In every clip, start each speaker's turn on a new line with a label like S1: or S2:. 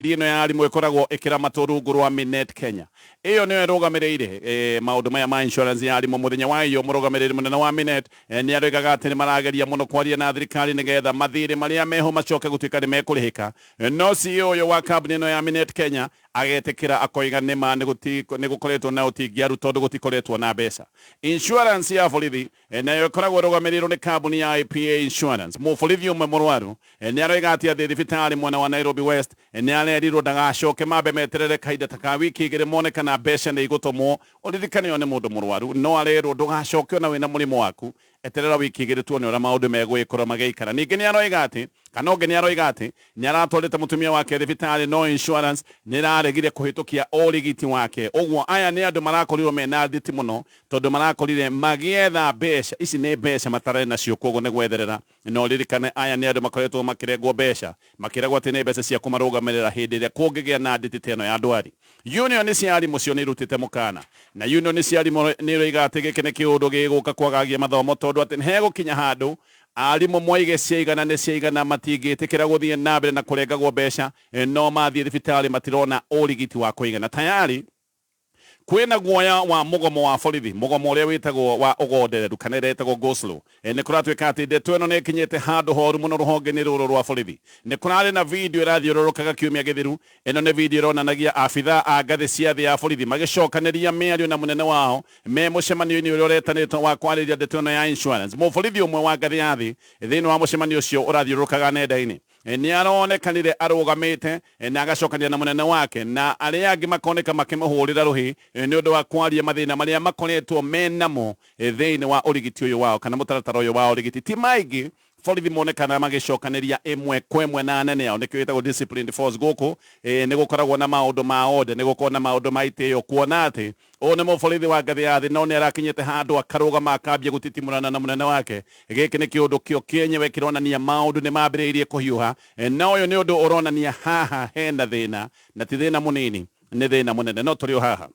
S1: Dino ya arimũ ĩkoragwo ĩkĩramatwo rungu rwa Minet Kenya. Iyo nĩyo ĩrũgamĩrĩire maũndũ maya ma insurance ya arimũ. Mũthenya wa iyo mũrũgamĩrĩri mũnene wa Minet nĩ aroigaga atĩ nĩ marageria mũno kwaria na thirikari nĩgetha mathirĩ marĩa meho macoke gũtuĩka nĩ mekũrĩhĩka. No CEO ũyũ wa kambuni ĩno ya Minet Kenya agetĩkĩra akoiga nĩma nĩ gũkoretwo na ũtingiaru tondũ gũtikoretwo na mbeca. Insurance ya borithi nayo ĩkoragwo ĩrũgamĩrĩirwo nĩ kambuni ya IPA Insurance. Mũborithi ũmwe mũrwaru nĩ aroiga atĩ thibitarĩ mwena wa Nairobi West erirwo ndagacoke mambe meterere kahinda ta ka wiki igĩrĩ mone kana mbeca nĩ igũtũmwo ũririkanio nĩ mũndũ mũrwaru. No arerwo ndũgacoke ona wĩna mũrimũ waku, eterera wiki igĩrĩ tuone ũrĩa maũndũ megwĩkora magĩikara. Ningĩ nĩ aroiga atĩ kana ũngĩ nĩ aroiga atĩ nĩ aratwarĩte mũtumia wake thibitarĩ no insurance nĩ ĩraregire kũhĩtũkia ũrigiti wake. Ũguo aya nĩ andũ marakorirwo mena nditi mũno tondũ marakorire magĩetha mbeca. Ici nĩ mbeca matarĩ nacio, koguo nĩ gwetherera. No ririkane aya nĩ andũ makoretwo makĩrengwo mbeca, makĩragwo atĩ nĩ mbeca cia kũmarũgamĩrĩra hĩndĩ ĩrĩa kũngĩgĩa na nditi ta ĩno ya ndwari. Union cia arimũ cio nĩ irutĩte mũkana, na union cia arimũ nĩ iroiga atĩ gĩkĩ nĩ kĩũndũ gĩgũka kwagagia mathomo tondũ atĩ nĩ hegũkinya handũ arimũ moige ciaigana nĩ ciaigana matingĩtĩkĩra gũthiĩ na mbere na kũrengagwo mbeca, no mathiĩ thibitarĩ matirona ũrigiti wa kũigana. Tayari kwĩna guoya wa mũgomo wa borithi, mũgomo ũrĩa wĩtagwo wa ũgondereru kana ĩretagwo go slow. Nĩ kũratuĩka atĩ ndeto ĩno nĩ ĩkinyĩte handũ horu mũno rũhonge-inĩ rũrũ rwa borithi. Nĩ kũrarĩ na video ĩrathiũrũrũkaga kiumia gĩthiru. Ĩno nĩ video ĩronanagia abithaa a ngathĩ cia thĩ ya borithi magĩcokanĩria mĩario na mũnene wao me mũcemanio-inĩ ũrĩa ũretanĩtwo wa kwarĩrĩria ndeto ĩno ya insurance. Mũborithi ũmwe wa ngathĩ ya thĩ thĩinĩ wa mũcemanio ũcio ũrathiũrũrũkaga nenda-inĩ nĩ aronekanire arũgamĩte na agacokania na mũnene wake, na arĩa angĩ makoneka makĩmũhũrĩra rũhĩ nĩ ũndũ wa kwaria mathĩna marĩa makoretwo menamo thĩinĩ wa ũrigiti ũyũ wao kana mũtaratara ũyũ wa ũrigiti. Ti maingĩ borithi monekana magĩcokanĩria ĩmwe kwa ĩmwe na anene ao, nĩkĩo gĩtagwo disciplined force. Gũkũ nĩ gũkoragwo na maũndũ ma order, nĩ gũkorwo na maũndũ ma itĩo, kuona atĩ ũyũ nĩ mũborithi wa ngathĩ ya thĩ no nĩ arakinyĩte handũ akarũgama akambia gũtitimũrana na mũnene wake. Gĩkĩ nĩ kĩũndũ kĩo kĩenyewe kĩronania maũndũ nĩ mambĩrĩirie kũhiũha, na ũyũ nĩ ũndũ ũronania haha hena thĩna, na ti thĩna mũnini, nĩ thĩna mũnene. No tũrĩ o haha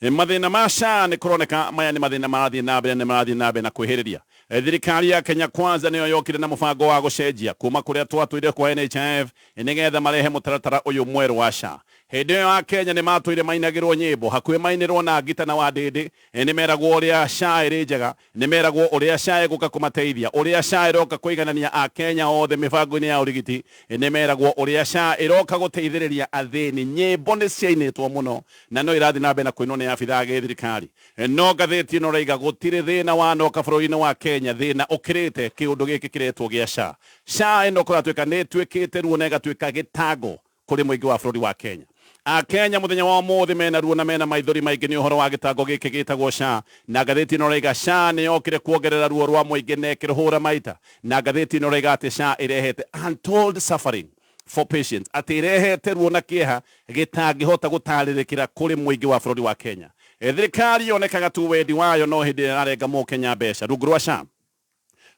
S1: mathĩna ma SHA nĩ kũroneka maya nĩ mathĩna marathiĩ na mbere, nĩ marathiĩ na mbere na kwĩhĩrĩria. Thirikari ya Kenya Kwanza nĩyo yokire na mũbango wa gũcenjia kuma kũrĩa twatũire kwa NHIF nĩgetha marehe mũtaratara ũyũ mwerũ wa SHA. Hĩndĩ ĩyo ya Kenya nĩ matũire mainagĩrwo nyĩmbo, hakuhĩ mainĩrwo na ngita na wandĩndĩ, nĩ meragwo ũrĩa SHA ĩrĩ njega, nĩ meragwo ũrĩa SHA ĩgũka kũmateithia, ũrĩa SHA ĩroka kũiganania a Kenya othe mĩbango-inĩ ya ũrigiti, nĩ meragwo ũrĩa SHA ĩroka gũteithĩrĩria athĩni. Nyĩmbo nĩ ciainĩtwo mũno na no irathiĩ na mbere na kũinwo nĩ abithaa gĩthirikari. No ngathĩti ĩno raiga gũtirĩ thĩna wanoka bũrũri-inĩ wa Kenya, thĩna ũkĩrĩte kĩũndũ gĩkĩ kĩretwo gĩa SHA. SHA ĩno kũratuĩka nĩ ĩtuĩkĩte ruo na ĩgatuĩka gĩtango kũrĩ mũingĩ wa bũrũri wa Kenya. Akenya mũthenya wa ũmũthĩ mena ruo na mena maithori maingĩ nĩ ũhoro wa gĩtango gĩkĩ gĩtagwo SHA. Na ngathĩti ĩno raiga SHA nĩ yokire kuongerera ruo rwa mũingĩ na ĩkĩrũhũra maita. Na ngathĩti ĩno raiga atĩ SHA ĩrehete untold suffering for patients, atĩ ĩrehete ruo na kĩeha gĩtangĩhota gũtarĩrĩkĩra kũrĩ mũingĩ wa bũrũri wa Kenya. Thirikari yonekaga tu wendi wayo no hĩndĩ ĩrĩa ĩrarenga mũkenya mbeca rungu rwa SHA.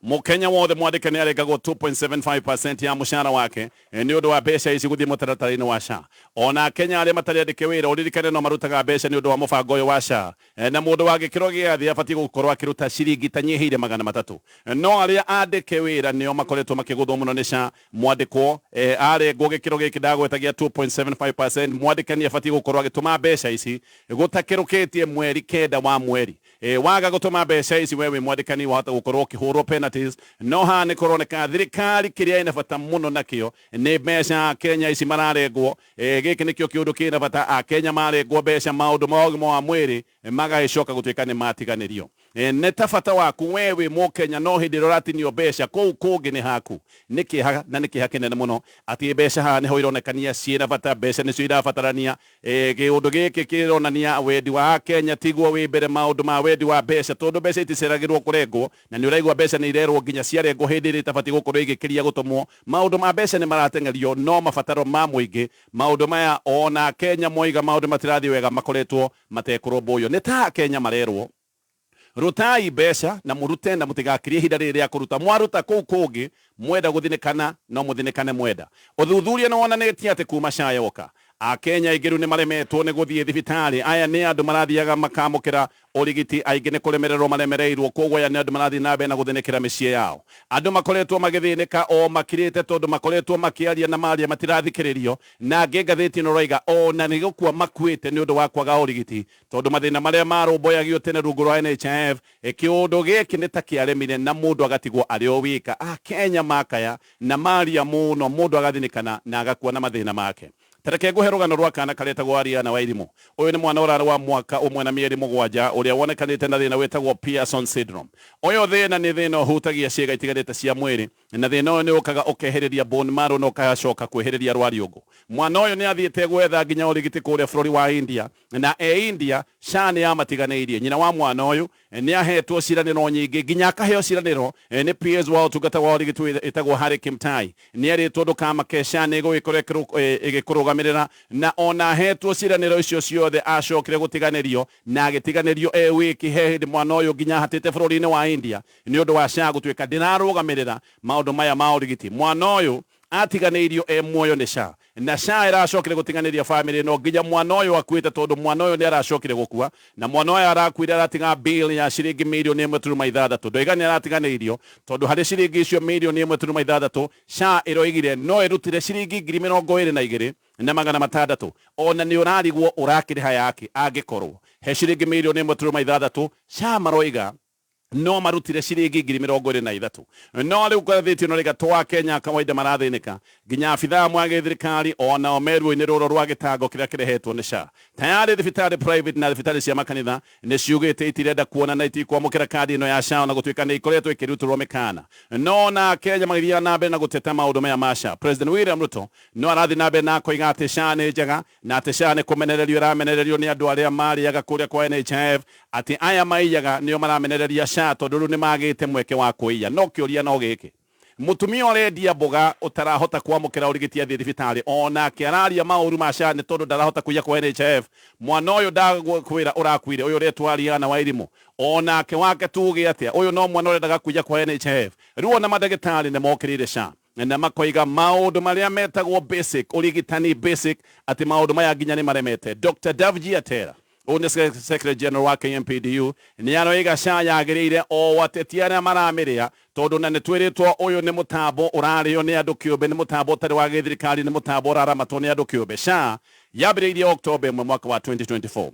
S1: Mũkenya wothe mwandĩke nĩ arengagwo 2.75% ya mũcara wake nĩ ũndũ wa mbeca ici gũthiĩ mũtaratara-inĩ wa SHA. Ona Kenya arĩa matarĩandĩke wĩra ũririkane no marutaga mbeca nĩ ũndũ wa mũbango ũyũ wa SHA. Na mũndũ wa gĩkĩro gĩa thĩ abatiĩ gũkorwo akĩruta ciringi tanyihĩire 300. No arĩa andĩke wĩra nĩo makoretwo makĩgũthwo mũno nĩ SHA. Mwandĩkwo arengwo gĩkĩro gĩkĩ ndagwetagia 2.75%, mwandĩkani abatiĩ gũkorwo agĩtũma mbeca ici gũtakĩrũkĩtie mweri kenda wa mweri. Waga gũtũma mbeca ici we wĩ mwandĩkani wahota gũkorwo ũkĩhũrwo penalties. No haha nĩ kũroneka thirikari kĩrĩa ĩna bata mũno nakĩo nĩ mbeca Kenya ici mararengwo. Gĩkĩ nĩkĩo kĩũndũ kĩna bata, a Kenya marengwo mbeca, maũndũ ma ũgima wa mwĩrĩ magagĩcoka gũtuĩka nĩ matiganĩrio. Nĩ ta bata waku we wĩ mũkenya, no hĩndĩ ĩrĩa ũratinio mbeca kũu kũngĩ nĩ haku. Nĩ kĩeha na nĩ kĩeha kĩnene mũno atĩ mbeca haha nĩho ironekania ciĩna bata, mbeca nĩcio irabatarania. Kĩũndũ gĩkĩ kĩronania wendi wa Kenya tiguo wĩ mbere, maũndũ ma wendi wa mbeca, tondũ mbeca iticeragĩrwo kũrengwo, na nĩ ũraigua mbeca nĩ irerwo nginya ciarengwo hĩndĩ ĩrĩa itabatiĩ gũkorwo igĩkĩria gũtũmwo. Maũndũ ma mbeca nĩ marateng'erio, no mabataro ma mũingĩ maũndũ maya ona Kenya moiga maũndũ matirathiĩ wega makoretwo matekũrũmbũiyo. Nĩ ta Kenya marerwo rutai mbeca na mũrute na mũtigakirie ihinda rĩrĩ rĩa kũruta. Mwaruta kũu kũngĩ mwenda gũthinĩkana no mũthinĩkane mwenda. Ũthuthuria nĩ wonanĩtie atĩ kuma SHA yoka Akenya igiru ni maremetwo ni guthie thibitari aya ni andu marathiaga makamukira urigiti aingi ni kuremererwo maremereirwo koguo aya ni andu marathi nambe na guthinikira micii yao andu makoretwo magithinika o makirite tondu makoretwo makiaria na maria matirathikiririo na ngatheti no roiga o na ni gukua makuite ni undu wa kwaga urigiti tondu mathina maria marumboyagio tene rungu rwa NHIF kiundu giki ni ta kiaremire na mundu agatigwo ari o wika Kenya makaya na maria muno mundu agathinikana na agakua na mathina make Tereke guherugano rwa kana karetagwo Ariana Wairimu. Uyu ni mwana urara wa mwaka umwe na mieri mugwanja uria wonekanite na thina wetagwo Pearson syndrome. Uyu thina ni thina hutagia ciega itigarite cia mwiri na thina uyu ni ukaga ukeheriria bone marrow no kacoka kweheriria rwariungu. Mwana uyu ni athiite gwetha nginya urigiti kuria bũrũri wa India na India shani ya matiganeirie nyina wa mwana uyu ni ahetwo ciraniro nyingi nginya akaheo ciraniro ni PS wa utungata wa urigiti itagwo Harry Kimtai ni eritwo ndukama kesha ni igikurugamirira na ona hetwo ciraniro icio ciothe acokire gutiganerio na agitiganerio wiki he mwana uyu nginya hatite bũrũri-inĩ wa India ni undu wa sha gutwika ndinarugamirira maundu maya ma urigiti mwana uyu atiganeirio muoyo ni sha na sha iracokire gutiganeria family no nginya mwana uyu akuite tondu mwana uyu ni aracokire gukua na mwana uyu arakuire aratiga bill ya ciringi mirioni 1.6 ndoiga ni aratiganeirio tondu hari ciringi icio mirioni 1.6 sha iroigire no irutire ciringi 22,000 na magana matandatũ ona ni urarigwo urakiriha yake angikorwo he ciringi mirioni 1.6 sha maroiga no marutire ciringi 23,000 no riu ngathĩti no riga twa Kenya kawaida marathinika nginya abithaa mwage thirikari ona omerwo-inĩ rũrũ rwa gĩtango kĩrĩa kĩrehetwo nĩ SHA tayari thibitarĩ private na thibitarĩ cia makanitha nĩ ciugĩte itirenda kuona na itikwamũkĩra kandi ĩno ya SHA na gũtuĩka nĩ ikoretwo ikĩrutĩrwo mĩkana no na Kenya magĩthiaga na mbere na gũteta maũndũ maya ma SHA President William Ruto no arathi na mbere na koiga atĩ SHA nĩ njega na atĩ SHA nĩ kũmenererio ĩramenererio nĩ andũ arĩa marĩaga kũrĩa kwa NHIF atĩ aya maiyaga nĩo maramenereria SHA tondu riu ni magite mweke wa kuiya no kiuria no giki mutumia urendia mboga utarahota kwamukira urigiti athi thibitari ona kiararia mauru ma SHA ni tondu ndarahota kuiya kwa NHIF mwana uyu ndakwira urakwire uyu retwa Ariana Wairimu ona ke wake tuge atia uyu no mwana urendaga kuiya kwa NHIF riu ona madagitari ni mokirire SHA na makoiga maundu maria metagwo basic urigitani basic ati maundu maya nginya ni maremete Dr. Davji Atera One Secretary General wa KMPDU ni aroiga SHA yagirire o watetiana maramiria tondu na nitwiritwo uyu ni mutambo urario ni andu kiumbe ni mutambo utari wa githirikari ni mutambo uraramatwo ni andu kiumbe SHA yambiriirie October mwaka wa 2024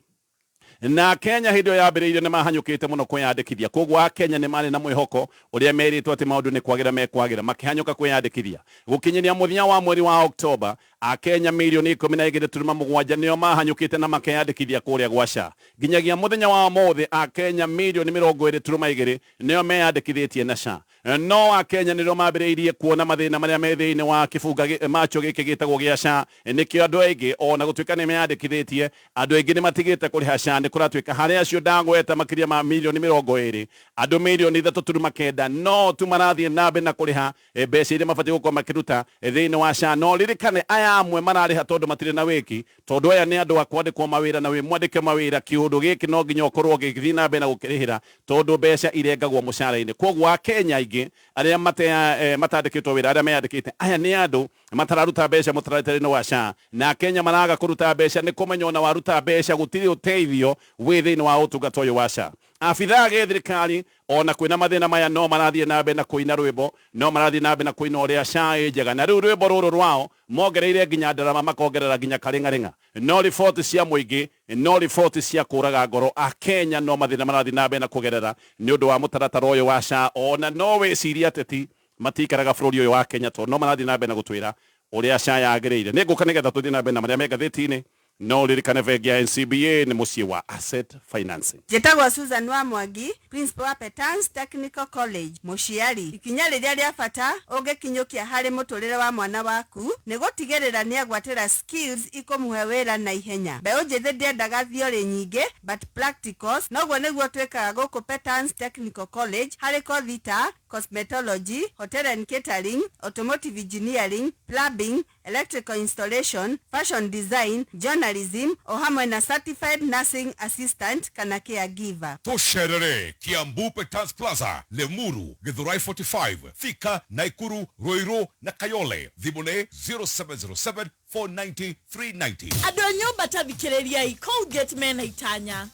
S1: na Kenya hindo yambiriirio ni mahanyukite muno kwiyandikithia koguo Kenya ni mari na mwihoko uria meritwo ati maundu ni kwagira mekwagira makihanyuka kwiyandikithia gukinyiria muthia wa mweri wa October Kenya milioni 12.7 nio mahanyukite na makiyandikithia kuria gwa SHA nginyagia muthenya wa mothe Kenya milioni 20.2 nio meyandikithitie na SHA no Kenya niro mambiriirie kuona mathina maria me thiini wa kibunga macho giki gitagwo gia SHA nikio andu aingi ona gutuika ni meyandikithitie andu aingi ni matigite kuriha SHA ni kuratuika haria acio ndangweta makiria ma milioni 20 andu milioni 3.9 no tu marathie nambe na kuriha mbeca iria mabati gukoma makiruta thiini wa SHA no ririkane aya amwe marariha tondu matire na wiki tondu aya ni andu akwandikwo mawira na wi mwandike mawira kiundu giki no nginya ukorwo githii nambe na gukirihira tondu mbeca irengagwo mucara-ini koguo Kenya aingi aria matandikitwo wira aria meyandikite aya ni andu matararuta mbeca mutaratara-ini wa SHA na Kenya maraga kuruta mbeca ni kumenywo na waruta mbeca gutiri uteithio wi thiini wa utungata uyu wa SHA abithaa ge thirikari ona kwina mathina maya no marathie nambe na kuina rwimbo no marathie nambe na kuina uria SHA njega na riu rwimbo ruru rwao mongereire nginya ndarama makongerera nginya karingaringa no report cia muingi no report cia kuraga ngoro Kenya no mathina marathie nambe na kugerera ni undu wa mutaratara uyu wa SHA ona no wiciria ateti matikaraga bũrũri uyu wa Kenya to no marathie nambe na gutwira uria SHA yagiriire ni nguka nigetha tuthie nambe na maria me gatheti-ini no ririkane bengi ya NCBA ni muciĩ wa asset financing
S2: Njĩtagwo Susan wa Mwangi principal wa Petans Technical College muciari ikinya rĩrĩa rĩa bata ũngĩkinyũkia harĩ mũtũrĩre wa mwana waku nĩ gũtigĩrĩra nĩ agwatĩra skills ikũmũhe wĩra na ihenya mbeũ njĩthĩ ndĩendaga theory nyingĩ but practicals noguo nĩguo twĩkaga gũkũ Petans Technical College harĩ kothi ta cosmetology, hotel and catering, automotive engineering, plumbing, electrical installation, fashion design, journalism o hamwe na certified nursing assistant kana caregiver.
S3: Tosherere Kiambu Petans Plaza, Lemuru, Githurai 45, Thika, Naikuru, Ruiru na Kayole. Thimune 0707 490 390.
S4: Adonyo batathikiriria Colgate mena itanya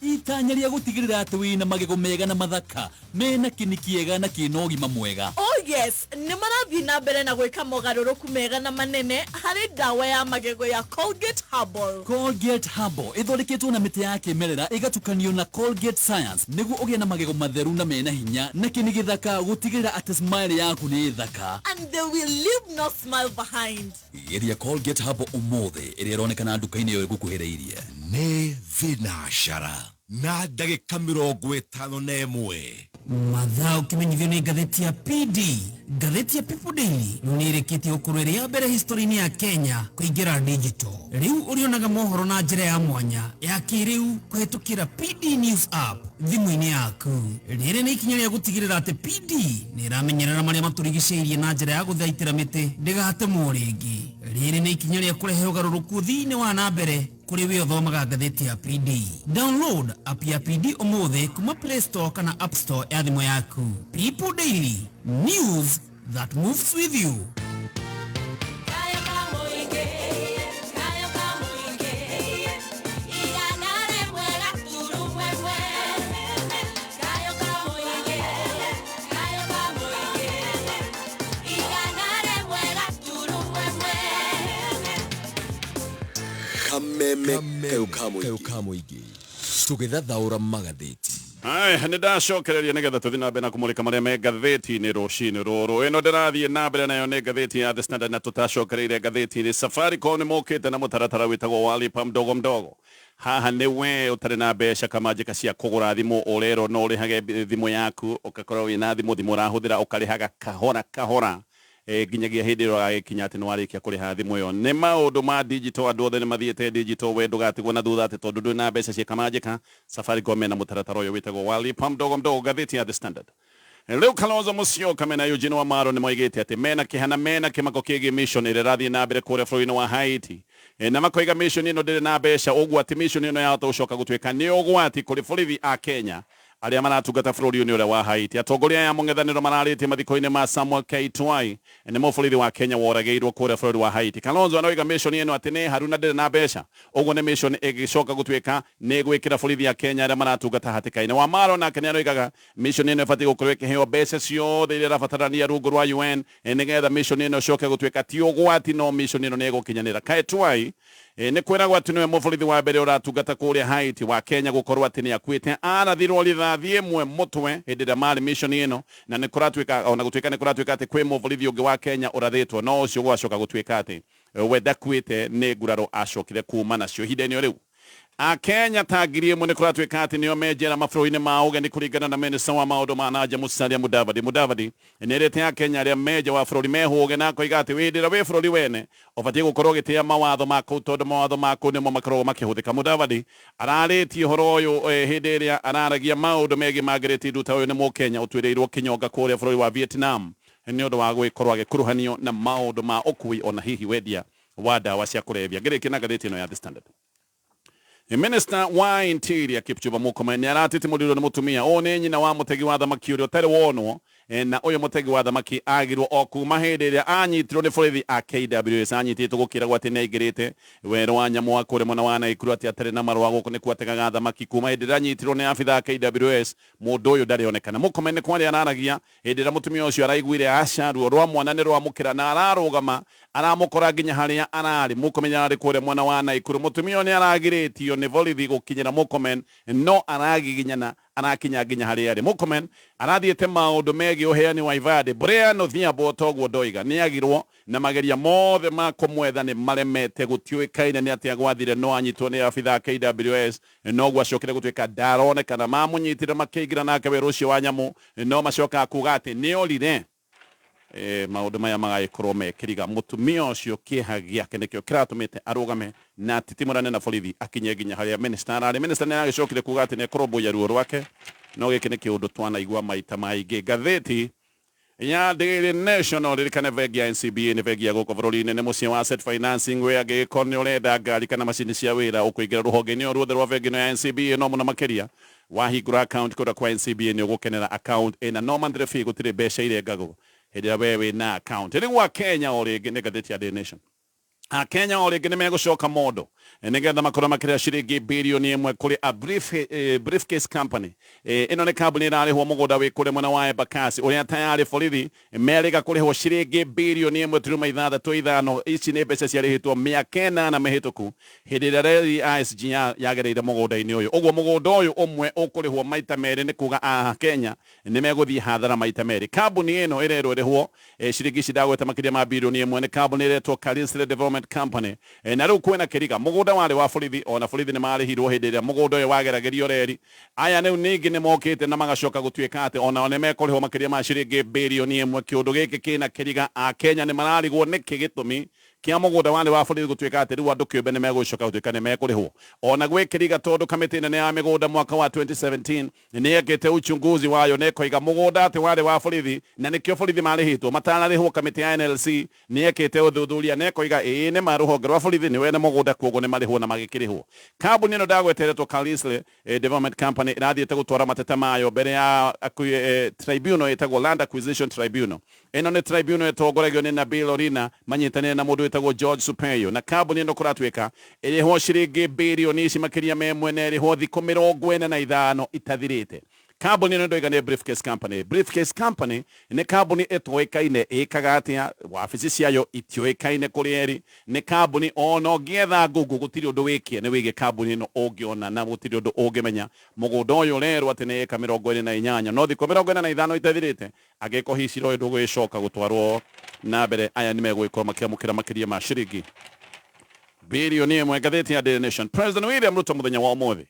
S5: ria gutigirira ati wina magego mega na mathaka mena kini kiega na kina ugima mwega.
S4: Oh yes, ni marathi na mbere na gwika mogaruruku mega na manene hari dawa ya magego ya Colgate Herbal.
S5: Colgate Herbal ithondeketwo na miti ya kimerera igatukanio na Colgate Science niguo ugie na magego matheru na mena hinya na kini githaka gutigirira ati smile yaku ni thaka.
S4: And they will leave no smile behind.
S5: Iria Colgate Herbal umuthi iria ironekana nduka-ini yo igukuhiriirie.
S3: Nĩ thinacara na ndagĩka 51.
S6: Mathaa ukimenyithio ni ngatheti ya PD. Ngatheti ya People Daily nĩrĩkĩtie gũkorwo ĩrĩ ya mbere history-inĩ ya Kenya kũingĩra digital. Rĩu ũrĩonaga mohoro na njĩra ya mwanya ya kĩrĩu kũhetũkĩra PD News app thimũ-inĩ yaku. Rĩrĩ nĩ ikinya rĩa gũtigĩrĩra atĩ PD nĩramenyerera marĩa matũrigicĩirie na njĩra ya gũthaitĩra mĩtĩ ndĩgatemwo rĩngĩ. Rĩrĩ nĩ ikinya rĩa kũrehe ũgarũrũku thĩinĩ wa na mbere kuri we othomaga ngatheti ya PD. Download app ya PD umuthi kuma Play Store kana App Store ya thimũ yaku. People Daily, news that moves with you.
S5: Kameme kau ingi tugithathaura magatheti.
S1: Ai nĩndacokereria nĩgetha tũthiĩ na mbere na kũmũrĩka marĩa me ngathĩti-inĩ rũcinĩ rũrũ. Ĩno ndĩrathiĩ na mbere nayo nĩ ngathĩti ya The Standard na tũtacokereire ngathĩti-inĩ. Safaricom nĩmũkĩte na mũtaratara wĩtagwo walipa mdogo mdogo. Haha nĩwe ũtarĩ na mbeca kamanjĩka cia kũgũra thimũ ũrerwo no ũrĩhage thimũ yaku ũgakorwo wĩna thimũ ũrahũthĩra ũkarĩhaga kahora kahora nginyagia hĩndĩ ĩrĩa ũgagĩkinya atĩ nĩwarĩkia kũrĩha thimũ ĩyo. Nĩ maũndũ ma digital, andũ othe nĩmathiĩte digital, we ndũgatigwo na thutha atĩ tondũ ndũrĩ na mbeca cia kamanjĩka. Safaricom mena mũtaratara ũyũ wĩtagwo walipa mdogo mdogo. Ngathĩti ya The Standard. Rĩu Kalonzo Musyoka mena Eugene Wamalwa nĩmoigĩte atĩ mena kĩhana mena kĩmako kĩgiĩ mission ĩrĩa ĩrathiĩ na mbere kũrĩa bũrũri-inĩ wa Haiti. Na makoiga mission ĩno ndĩrĩ na mbeca, ũgwati mission ĩno yahota gũcoka gũtuĩka nĩ ũgwati kũrĩ borithi a Kenya arĩa maratungata bũrũri-inĩ ũrĩa wa Haiti. Atongoria ya mũng'ethanĩro mararĩtie mathiko-inĩ ma Samuel Kaitwai nĩmo borithi wa Kenya woragĩirwo kũrĩa bũrũri wa Haiti. Kalonzo anoiga mission ĩno atĩ nĩ haru na ndĩrĩ na mbeca, ũguo nĩ mission ĩgĩcoka gũtuĩka nĩ gwĩkĩra borithi a Kenya arĩa maratungata hatĩka-inĩ. Wamalwa nake nĩaroigaga mission ĩno ĩbatiĩ gũkorwo ĩkĩheo mbeca ciothe iria irabatarania rungu rwa UN nĩgetha mission ĩno ĩcoke gũtuĩka ti ũgwati, no mission ĩno nĩ ĩgũkinyanĩra. Kaitwai nĩ kwĩragwo atĩ nĩwe mũborithi wa mbere ũratungata kũrĩa Haiti wa Kenya gũkorwo atĩ nĩ akuĩte. Arathirwo rithathi ĩmwe mũtwe hĩndĩ ĩrĩa marĩ mission ĩno, na nĩ kũratuĩka ona gũtuĩka nĩ kũratuĩka atĩ kwĩ mũborithi ũngĩ wa Kenya ũrathĩtwo, no ũcio gwacoka gũtuĩka atĩ we ndakuĩte nĩ nguraro acokire kuma nacio ihinda-inĩ rĩu. Akenya ta ngiri ĩmwe nĩ kũratuĩka atĩ nĩo menjera mabũrũri-inĩ ma ũgeni kũringana na minista wa maũndũ ma nanja Musalia Mudavadi nĩerĩte Akenya arĩa menja wa bũrũri mehũge na akoiga atĩ hĩndĩ ĩrĩa wĩ bũrũri wene ũbatiĩ gũkorwo ũgĩtĩa mawatho ma kũu tondũ mawatho ma kũu nĩmo makoragwo makĩhũthĩka. Mudavadi ararĩtie ũhoro ũyũ hĩndĩ ĩrĩa araragia maũndũ megiĩ Margaret Nduta ũyũ nĩ Mũkenya ũtuĩrĩirwo kĩnyonga kũrĩa bũrũri wa Vietnam nĩ ũndũ wa gwĩkorwo agĩkuruhanio na maũndũ ma ũkui ona hihi wendia wa ndawa cia kũrebia. Ngĩrĩkia na ngathĩti ĩno ya The Standard. Minister wa Interior Kipchumba Murkomen nĩaratitimũrirwo nĩ mũtumia ũũ nĩ nyina wa mũtegi wa thamaki ũrĩa ũtarĩ wonwo na ũyũ mũtegi wa thamaki agirwo o kuma hĩndĩ ĩrĩa anyitirwo nĩ borithi a KWS. Anyitĩtwo gũkĩragwo atĩ nĩaingĩrĩte werũ wa nyamũ wa kũrĩa mwena wa Naikuru atĩ atarĩ na marũa gũkũ nĩkuo ategaga thamaki. Kuma hĩndĩ ĩrĩa anyitirwo nĩ abithaa a KWS mũndũ ũyũ ndarĩonekana. Murkomen nĩ kwaria araragia hĩndĩ ĩrĩa mũtumia ũcio araiguire aca ruo rwa mwana nĩ rwamũkĩra na ararũgama aramũkora nginya harĩa ararĩ. Murkomen ararĩ kũrĩa mwena wa Naikuru. Mũtumia ũyũ nĩ aragirĩtio nĩ borithi gũkinyĩra Murkomen no aragiginyana arakinya nginya harĩa arĩ. Murkomen arathiĩte maũndũ megiĩ ũheani wa ibandĩ. Brian Odhiambo toguo ndoiga nĩagirwo na mageria mothe ma kũmwetha nĩ maremete. Gũtiũĩkaine nĩ atĩa gwathire, no anyitwo nĩ abithaa KWS noguo acokire gũtuĩka ndaronekana. Mamũnyitire makĩingĩra nake werũ ũcio wa nyamũ no macokaga kuuga atĩ nĩorire. Maũndũ maya magagĩkorwo mekĩriga. Mũtumia ũcio kĩeha gĩake nĩkĩo kĩratũmĩte arũgame na titimũrane na borithi akinye nginya harĩa minister ararĩ. Minister nĩaragĩcokire kuuga atĩ nĩekũrũmbũiya ruo rwake, no gĩkĩ nĩ kĩũndũ twanaigua maita maingĩ. Ngathĩti ya Daily Nation ririkane bengi ya NCBA nĩ bengi ya gũkũ bũrũri-inĩ nĩ mũciĩ wa asset financing we angĩgĩkorwo nĩ ũrenda ngari kana macini cia wĩra ũkũingĩra rũhonge-inĩ o ruothe rwa bengi ĩno ya NCBA no mũno makĩria wahingũra account kũrĩa kwa NCBA nĩ ũgũkenera account ĩna no monthly fee, gũtirĩ mbeca irengagwo hĩndĩ ĩrĩa we wĩna account. Rĩu wa Kenya o rĩngĩ nĩ ngathĩti ya Daily Nation Kenya ori gine mego shoka modo nigetha makorwo makĩrĩa ciringi birioni ĩmwe kũrĩ a briefcase company ĩno nĩ kambuni ĩrarĩhwo mũgũnda wĩ kũrĩ mwena wa Embakasi ũrĩa tayarĩ borithi merĩga kũrĩhwo ciringi birioni 1.65 ici nĩ mbeca ciarĩhĩtwo mĩaka 8 mĩhĩtũku hĩndĩ ĩrĩa reri ISGR yagereire mũgũnda-inĩ ũyũ ũguo mũgũnda ũyũ ũmwe ũkũrĩhwo maita merĩ nĩ kuga Kenya nĩ megũthiĩ hathara maita merĩ. Kambuni ĩno ĩrerwo ĩrĩhwo ciringi ici ndagweta makĩria ma birioni 1 nĩ kambuni ĩretwo Karisle Development Company na rĩu kwĩna kĩriga mũgũnda warĩ wa borithi ona borithi nĩ marĩhirwo hĩndĩ ĩrĩa mũgũnda ũyũ wageragĩrio reri. Aya rĩu ningĩ nĩ mokĩte na magacoka gũtuĩka atĩ ona nĩ mekũrĩhwo makĩria ma ciringi birioni 1. Kĩũndũ gĩkĩ kĩna kĩriga Kenya nĩ mararigwo nĩkĩ gĩtũmi kia mũgũnda warĩ wa borithi gũtuĩka atĩ rĩu andũ kĩũmbe nĩ megũcoka gũtuĩka nĩ mekũrĩhwo ona gwĩkĩriga tondũ kamĩtĩ nene ya mĩgũnda mwaka wa 2017 nĩ yekĩte uchunguzi wayo na ĩkoiga mũgũnda atĩ warĩ wa borithi na nĩkĩo borithi marĩhĩtwo matanarĩhwo. Kamĩtĩ ya NLC nĩ yekĩte ũthuthuria na ĩkoiga ĩĩ nĩ marũhonge rwa borithi nĩ wene mũgũnda kuoguo nĩ marĩhwo na magĩkĩrĩhwo. Kambuni ĩno ndagweteretwo Karisle Development Company ĩrathiĩte gũtwara mateta mayo mbere ya tribunal ĩtagwo Land Acquisition Tribunal. Ĩno nĩ tribunal ĩtongoragio nĩ Nabil Orina manyitanĩre na mũndũ wĩtagwo George Supeyo na kambuni ĩno kũratuĩka ĩrĩhwo ciringi birioni ici makĩria me mwene ĩrĩhwo thikũ 45 itathirĩte. Kambuni ĩno ndoiga nĩ Briefcase Company. Briefcase Company nĩ kambuni ĩtũĩkaine ĩkaga atĩa wabici ciayo itiũĩkaine kũrĩa ĩrĩ. Nĩ kambuni ona ũngĩetha Google gũtirĩ ũndũ wĩkie nĩ wĩgie kambuni ĩno ũngĩona na gũtirĩ ũndũ ũngĩmenya. Mũgũnda ũyũ ũrerwo atĩ nĩ ĩka 28 no thikũ 45 itathirĩte angĩkorwo hihi cira ũyũ ndũgũgĩcoka gũtwarwo na mbere. Aya nĩ megũgĩkorwo makĩamũkĩra makĩria ma ciringi birioni 1. Ngathĩti ya Daily Nation. President William Ruto mũthenya wa ũmũthĩ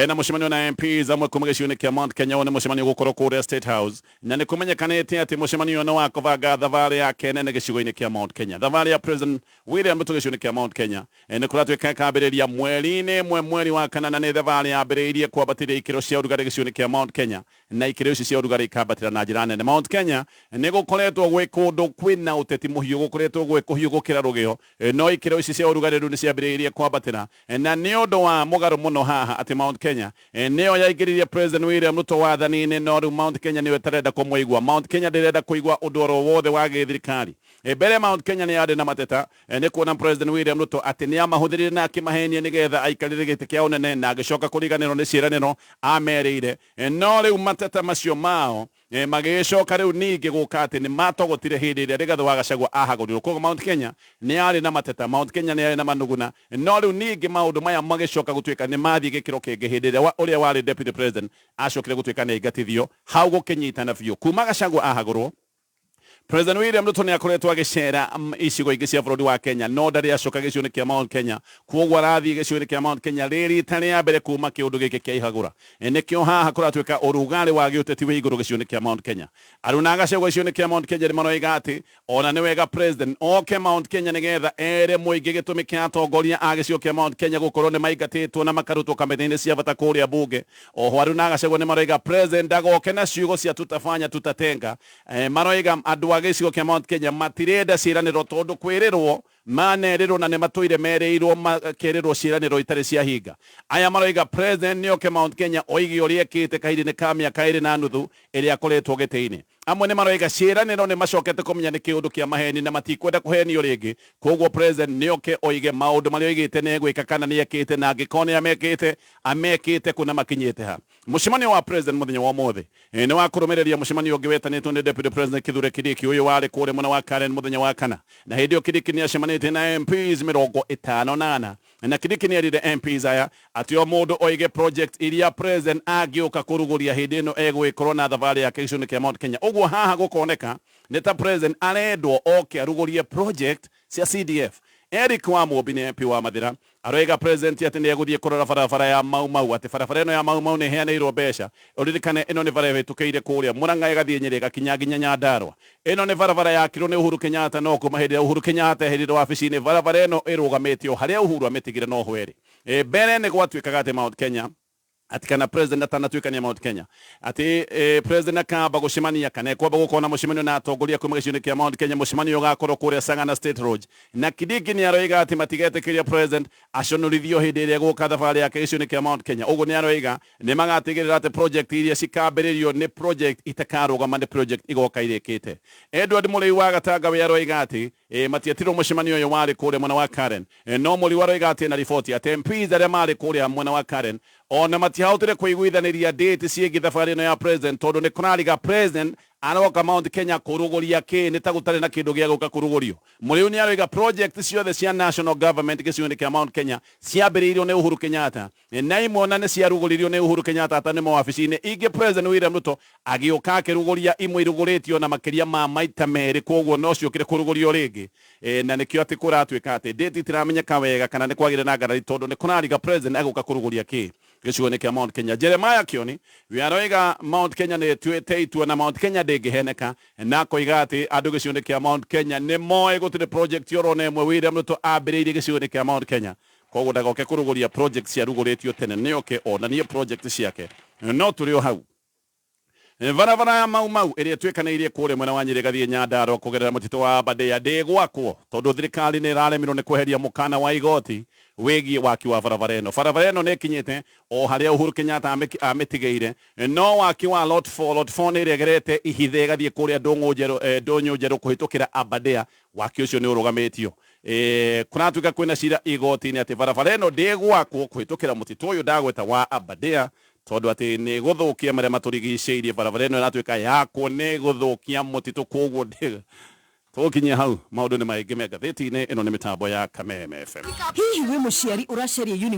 S1: na mũcemanio na MPs amwe kuma gĩcigo-inĩ kĩa Mount Kenya nĩ mũcemanio gũkorwo kũrĩa State House na nĩ kũmenyekanĩte atĩ mũcemanio nĩ wa kũbanga thabarĩ yake nene gĩcigo-inĩ kĩa Mount Kenya. Thabarĩ ya President William Ruto gĩcigo-inĩ kĩa Mount Kenya nĩ kũratuĩka ĩkambĩrĩria mweri-inĩ mweri wa kanana nĩ thabarĩ yambĩrĩirie kwambatĩria ikĩro cia ũrugarĩ gĩcigo-inĩ kĩa Mount Kenya na ikĩro ici cia ũrugarĩ ikambatĩra na njĩra nene. Mount Kenya nĩ gũkoretwo gwĩ kũndũ kwĩna ũteti mũhiũ gũkoretwo gwĩ kũhiũ gũkĩra rũgĩo no ikĩro ici cia ũrugarĩ rĩu nĩ ciambĩrĩirie kwambatĩra na nĩ ũndũ wa mũgarũ mũno haha atĩ Mount Kenya nĩyo yaingĩririe President William Ruto wathani-inĩ no rĩu Mount Kenya nĩyo ĩtarenda kũmũigua. Mount Kenya ndĩrenda kũigua ũndũ oro wothe wa gĩthirikari. Mbere Mount Kenya nĩ yarĩ na mateta nĩ kuona President William Ruto atĩ nĩ amahũthĩrire na akĩmahenia nĩgetha aikarĩre gĩtĩ kĩa ũnene na agĩcoka kũriganĩrwo nĩ ciĩranĩro amerĩire. No rĩu mateta macio mao magĩcoka rĩu ningĩ gũka atĩ nĩ matogotire hĩndĩ ĩrĩa Rigathĩ wa Gachagua ahagũrirwo. Koguo Mount Kenya nĩ yarĩ na mateta, Mount Kenya nĩ yarĩ na manuguna no rĩu ningĩ maũndũ maya magĩcoka gũtuĩka nĩ mathiĩ gĩkĩro kĩngĩ hĩndĩ ĩrĩa ũrĩa warĩ deputy president acokire gũtuĩka nĩ aingatithio hau gũkĩnyitana biũ kuma Gachagua ahagũrwo. President William Ruto nĩ akoretwo agĩcera icigo ingĩ cia bũrũri wa Kenya no ndarĩ acoka gĩcigo-inĩ kĩa Mount Kenya. Kuoguo arathiĩ gĩcigo-inĩ kĩa Mount Kenya rĩrĩ ta rĩa mbere kuma kĩũndũ gĩkĩ kĩa ihagũra. Nĩkĩo haha kũratuĩka ũrugarĩ wa gĩũteti wĩ igũrũ gĩcigo-inĩ kĩa Mount Kenya. Aruna Gachagua gĩcigo-inĩ kĩa Mount Kenya nĩ maroiga atĩ ona nĩ wega president oke Mount Kenya nĩgetha ere mũingĩ gĩtũmi kĩa atongoria a gĩcigo kĩa Mount Kenya gũkorwo nĩ maingatĩtwo na makarutwo kamĩtĩ-inĩ cia bata kũrĩa bunge. Oho Aruna Gachagua nĩ maroiga president ndagoke na ciugo cia tutafanya tutatenga. Maroiga andũ a gĩcigo kĩa Mount Kenya matirenda ciĩranĩro tondũ kwĩrĩrwo manerĩrwo na nĩ matũire merĩirwo makerĩrwo ciĩranĩro itarĩ cia hinga. Aya maroiga president nĩ oke Mount Kenya oige ũrĩa ekĩte kahinda-inĩ ka mĩaka 2.5 ĩrĩa akoretwo gĩtĩ-inĩ. Amwe nĩ maroiga ciĩranĩro nĩ macokete kũmenya nĩ kĩũndũ kĩa maheni na matikwenda kũhenio rĩngĩ. Koguo president nĩ oke oige maũndũ marĩa oigĩte nĩ egwĩka kana nĩ ekĩte na angĩkorwo nĩ amekĩte kuna makinyĩte ha. Mũcemanio wa president mũthenya wa ũmũthĩ nĩ wa kũrũmĩrĩria mũcemanio ũngĩ wetanĩtwo nĩ deputy president Kithure Kindiki ũyũ warĩ kũrĩa mwena wa Karen mũthenya wa kana na hĩndĩ ĩyo Kindiki nĩ acemanĩtie na MPs 58 na Kindiki nĩ erire MPs aya atĩ o mũndũ oige project iria president angĩũka kũrugũria hĩndĩ ĩno egwĩkorwo na thabarĩ yake gĩcigo-inĩ kĩa Mount Kenya. Ũguo haha gũkoneka nĩ ta president arendwo oke arugũrie project cia CDF. Eric Wamũmbi nĩ MP wa Mathira aroiga president atĩ nĩ egũthiĩ kũrora barabara ya Mau Mau atĩ barabara ĩno ya Mau Mau nĩ ĩheanĩirwo mbeca. Ũririkane ĩno nĩ bara ĩhĩtũkĩire kũrĩa Mũrang'a ĩgathiĩ Nyĩrĩ ĩgakinya nginya Nyandarua. Ĩno nĩ barabara yakirwo nĩ Uhuru Kenyatta no kuma hĩndĩ ya Uhuru Kenyatta ehĩrĩire wabici-inĩ. Barabara ĩno ĩrũgamĩte o harĩa Uhuru amĩtigire no hwerĩ. Mbere nĩ gwatuĩkaga atĩ Mount Kenya ati kana president atanatuĩkania Mount Kenya ati president akamba gũcemania kana ekwamba gũkorwo na mũcemanio na atongoria kuma gĩcigo-inĩ kĩa Mount Kenya. Mũcemanio ũgakorwo kũrĩa Sagana State Road na Kindiki nĩ aroiga atĩ matigetĩkĩria president aconorithio hĩndĩ ĩrĩa gũka thabarĩ yake gĩcigo-inĩ kĩa Mount Kenya. Ũguo nĩ aroiga nĩ magatigĩrĩra atĩ project iria cikambĩrĩrio nĩ project itakarũgama, nĩ project igoka irĩkĩte. Edward Mũrĩi wa Gatanga we aroiga atĩ matiatirwo mucemanio yo wari kuria mwena wa Karen no muri waroiga ati na riboti ati MPs aria mari kuria mwena wa Karen ona matihotire kuiguithaniria date ciegi thabari no ya president tondu ni kunariga president aroka Mount Kenya kuruguria ki ni tagutare na kindu gia guka kurugurio muri ni aroiga project ciothe cia national government gicigo-ini kia Mount Kenya ciambiriirio ni Uhuru Kenyatta na imwe ni ciaruguririo ni Uhuru Kenyatta ata ni mawabici-ini ingi president William Ruto agioka akiruguria imwe iruguritio na makiria ma maita meri koguo no ciokire kurugurio ringi na nikio ati kuratuika ati date itiramenyeka wega kana ni kwagire na ngarari tondu ni kunariga president aguka kuruguria ki gicigo-ini kia Mount Kenya. Jeremiah Kioni wiaroiga Mount Kenya ni tuite itua na Mount Kenya ndingiheneka na koiga ati andu gicigo-ini kia Mount Kenya ni moe gutire project yorona imwe William Ruto ambiriirie gicigo-ini kia Mount Kenya koguo ndagoke kuruguria project cia ruguritio tene nioke ona nie project ciake no turio hau Varavara ya mau iria twikaniirie kure mwena wa Nyeri gathie Nyandarua kugerera mutito wa Aberdare ndigwakwo tondu thirikari ni iraremirwo ni kweheria mukana wa igoti wigi waki wa varavara ino ni kinyite o haria Uhuru Kenyatta amitigeire no waki wa lot 4 ni regerete ihithe gathie kuria ndonyo njeru kuhitukira Aberdare waki ucio ni urugamitio kunatuika kwina cira igoti ni ati varavara ino ndigwakwo kuhitukira mutito uyu ndagweta wa Aberdare tondu ati ni guthukia maria maturigiceirie varavara ino iratuika yakwo ni guthukia mutito koguo ndiga tukinyia hau maundu ni maingi me ngatheti-ini ino ni mitambo ya Kameme FM.
S7: Hihi wi muciari uracaria